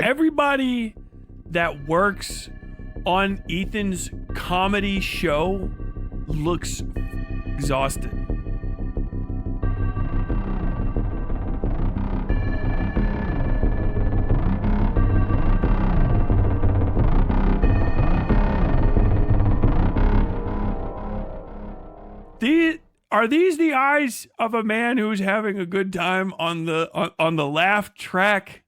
Everybody that works on Ethan's comedy show looks exhausted. Are these the eyes of a man who's having a good time on the laugh track?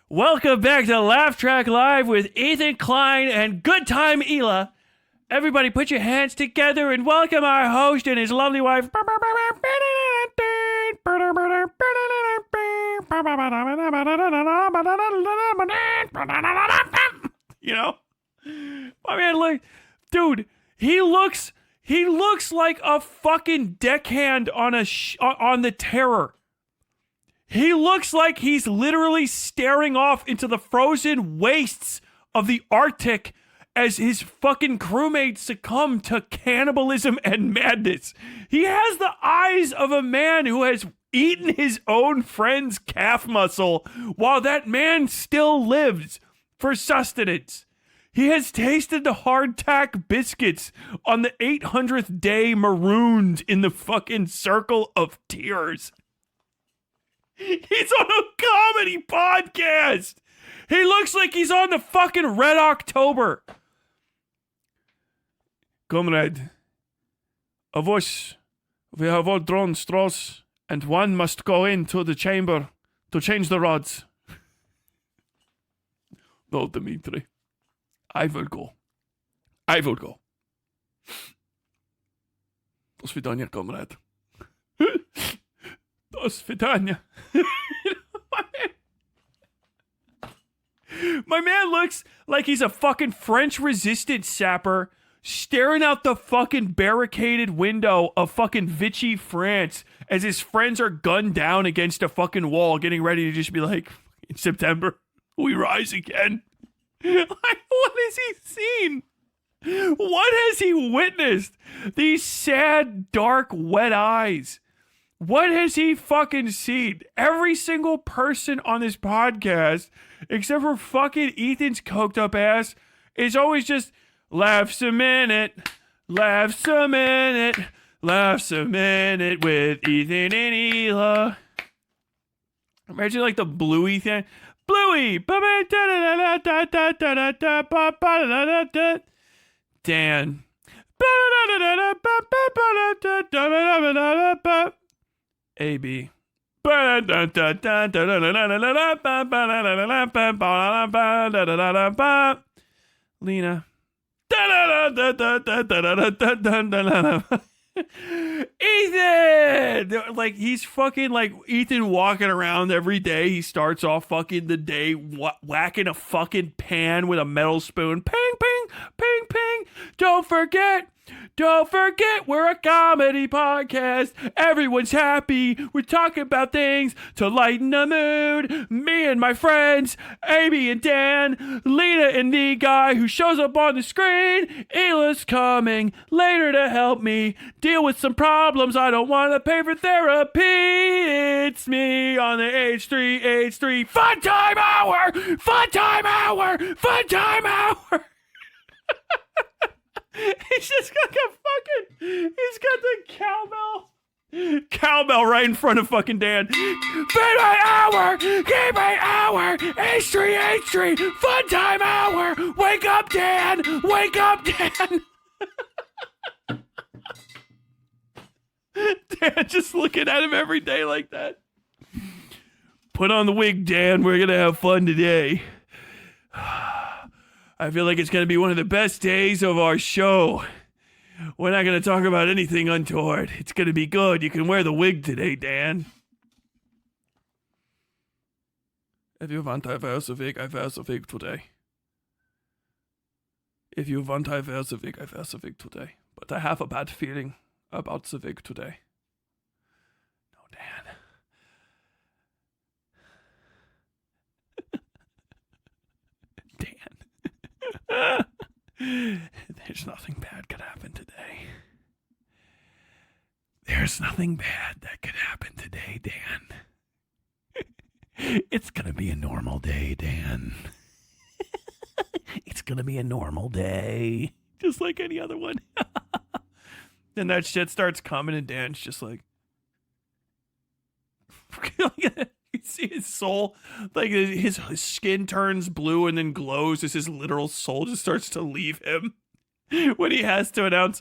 Welcome back to Laugh Track Live with Ethan Klein and Good Time Ela. Everybody put your hands together and welcome our host and his lovely wife. You know? My man, look, dude, he looks like a fucking deckhand on on the Terror. He looks like he's literally staring off into the frozen wastes of the Arctic as his fucking crewmates succumb to cannibalism and madness. He has the eyes of a man who has eaten his own friend's calf muscle while that man still lives for sustenance. He has tasted the hardtack biscuits on the 800th day marooned in the fucking circle of tears. He's on a comedy podcast. He looks like he's on the fucking Red October. Comrade, of us, we have all drawn straws, and one must go into the chamber to change the rods. No, Dmitri. I will go. I will go. Do svidania, comrade. Do svidania. My man looks like he's a fucking French resistance sapper staring out the fucking barricaded window of fucking Vichy, France, as his friends are gunned down against a fucking wall, getting ready to just be like, in September, we rise again. Like, what has he seen? What has he witnessed? These sad, dark, wet eyes. What has he fucking seen? Every single person on this podcast, except for fucking Ethan's coked up ass, is always just laughs a minute, laughs a minute, laughs a minute with Ethan and Ela. Imagine like the Bluey thing. Bluey! Dan. AB. Lena. Ethan! Like, he's fucking like Ethan walking around every day. He starts off fucking the day whacking a fucking pan with a metal spoon. Ping, ping, ping, ping. Don't forget, we're a comedy podcast. Everyone's happy. We're talking about things to lighten the mood. Me and my friends, Amy and Dan, Lena and the guy who shows up on the screen. Ela's coming later to help me deal with some problems. I don't want to pay for therapy. It's me on the H3 Fun Time Hour. Fun Time Hour. Fun Time Hour. He's just got he's got the cowbell right in front of fucking Dan. Feed my hour, give my hour, H3, Fun Time Hour. Wake up, Dan. Wake up, Dan. Dan just looking at him every day like that. Put on the wig, Dan. We're gonna have fun today. I feel like it's going to be one of the best days of our show. We're not going to talk about anything untoward. It's going to be good. You can wear the wig today, Dan. If you want, I wear the wig. I wear the wig today. If you want, I wear the wig. I wear the wig today. But I have a bad feeling about the wig today. No, Dan. There's nothing bad could happen today. There's nothing bad that could happen today, Dan. It's gonna be a normal day, Dan. gonna be a normal day, just like any other one. Then that shit starts coming, and Dan's just like, you see his soul, like his skin turns blue and then glows as his literal soul just starts to leave him when he has to announce,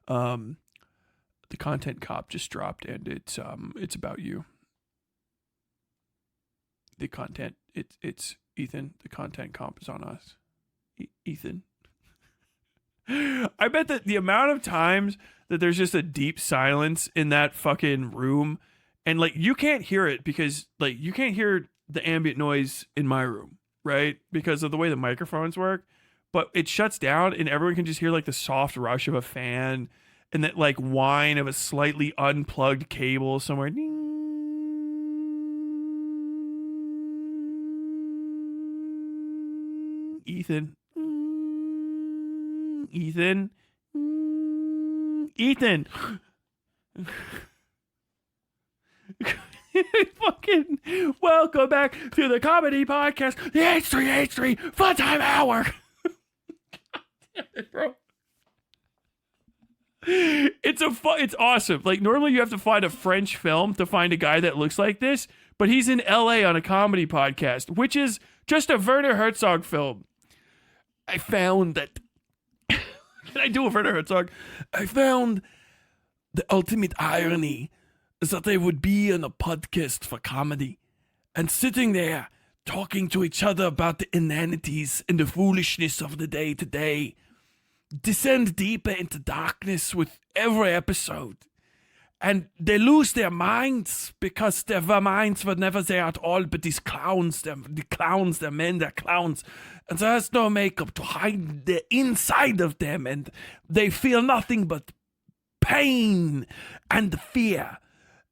the content cop just dropped, and it's about you. The content, it's Ethan. The content comp is on us, Ethan. I bet that the amount of times that there's just a deep silence in that fucking room, and like you can't hear it because like you can't hear the ambient noise in my room, right? Because of the way the microphones work, but it shuts down and everyone can just hear like the soft rush of a fan and that like whine of a slightly unplugged cable somewhere. Ethan. Ethan. Ethan. Fucking welcome back to the comedy podcast, the H3H3 Fun Time Hour. God damn it, bro. It's awesome. Like normally you have to find a French film to find a guy that looks like this, but he's in LA on a comedy podcast, which is just a Werner Herzog film. I found that can I do a Werner Herzog? I found the ultimate irony is that they would be on a podcast for comedy and sitting there talking to each other about the inanities and the foolishness of the day to day, descend deeper into darkness with every episode. And they lose their minds because their minds were never there at all, but these clowns, they're clowns. And there's no makeup to hide the inside of them, and they feel nothing but pain and fear,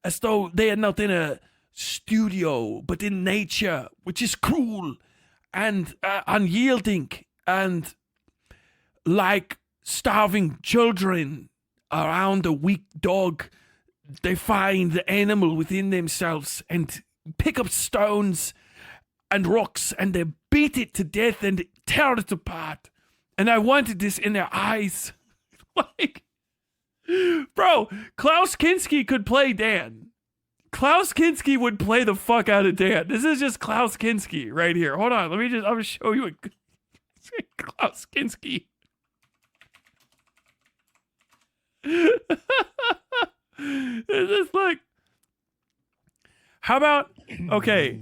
as though they are not in a studio, but in nature, which is cruel and unyielding, and like starving children around a weak dog, they find the animal within themselves and pick up stones and rocks and they beat it to death and tear it apart. And I wanted this in their eyes. Like, bro, Klaus Kinski could play Dan. Klaus Kinski would play the fuck out of Dan. This is just Klaus Kinski right here. Hold on, I'm gonna show you a Klaus Kinski. It's just like, how about, okay,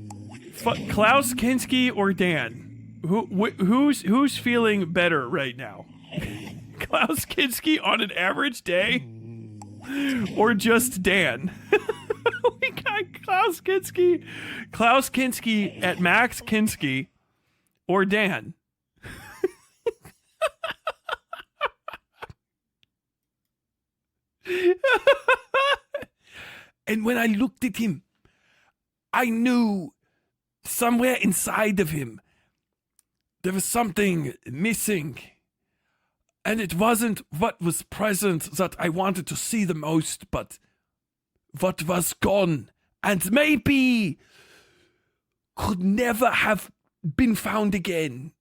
Klaus Kinski or Dan? Who's feeling better right now? Klaus Kinski on an average day, or just Dan? We got Klaus Kinski at Max Kinski, or Dan. And when I looked at him, I knew somewhere inside of him there was something missing. And it wasn't what was present that I wanted to see the most, but what was gone and maybe could never have been found again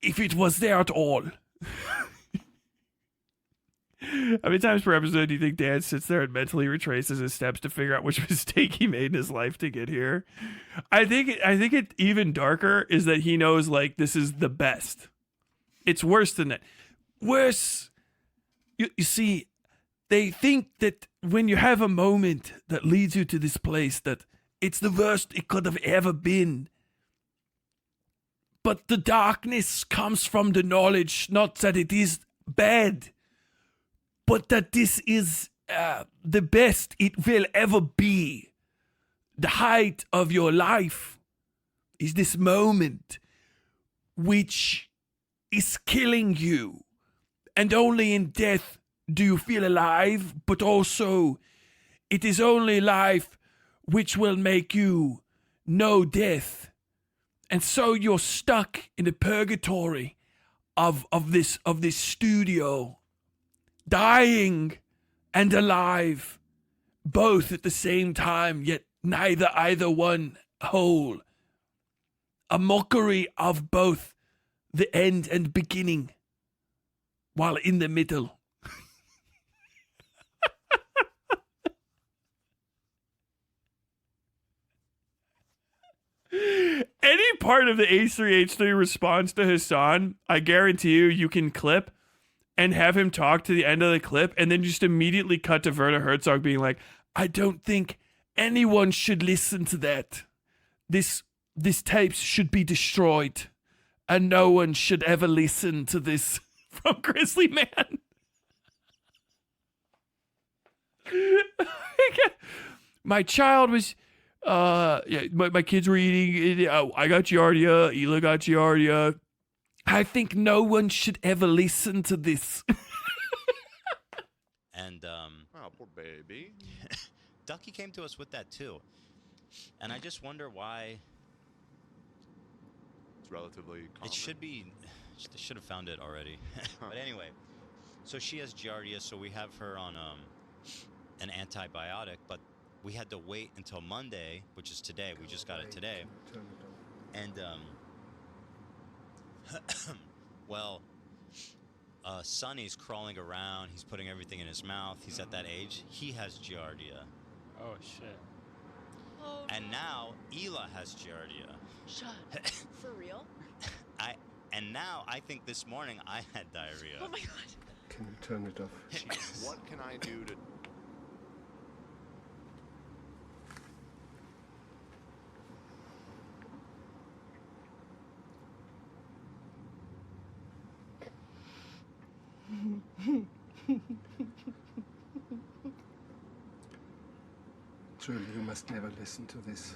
if it was there at all. How many times per episode do you think Dan sits there and mentally retraces his steps to figure out which mistake he made in his life to get here? I think it even darker is that he knows like this is the best. It's worse than that. Worse, you see, they think that when you have a moment that leads you to this place, that it's the worst it could have ever been. But the darkness comes from the knowledge, not that it is bad, but that this is the best it will ever be. The height of your life is this moment which is killing you. And only in death do you feel alive, but also it is only life which will make you know death. And so you're stuck in the purgatory of this studio, dying and alive, both at the same time, yet either one whole. A mockery of both the end and beginning while in the middle. Any part of the H3H3 response to Hassan, I guarantee you can clip and have him talk to the end of the clip and then just immediately cut to Werner Herzog being like, I don't think anyone should listen to that. This tapes should be destroyed and no one should ever listen to this. From Grizzly Man. My child was my kids were eating. I got Giardia. Hila got Giardia. I think no one should ever listen to this. And oh, poor baby. Ducky came to us with that too, and I just wonder why. It's relatively common. It should be. They should have found it already. But anyway, so she has Giardia, so we have her on an antibiotic, but we had to wait until Monday, which is today. We just got it today. And, well, Sonny's crawling around. He's putting everything in his mouth. He's at that age. He has Giardia. Oh, shit. Oh, And now Hila has Giardia. shut. For real? And now I think this morning I had diarrhea. Oh my god. Can you turn it off? What can I do to... Truly, you must never listen to this.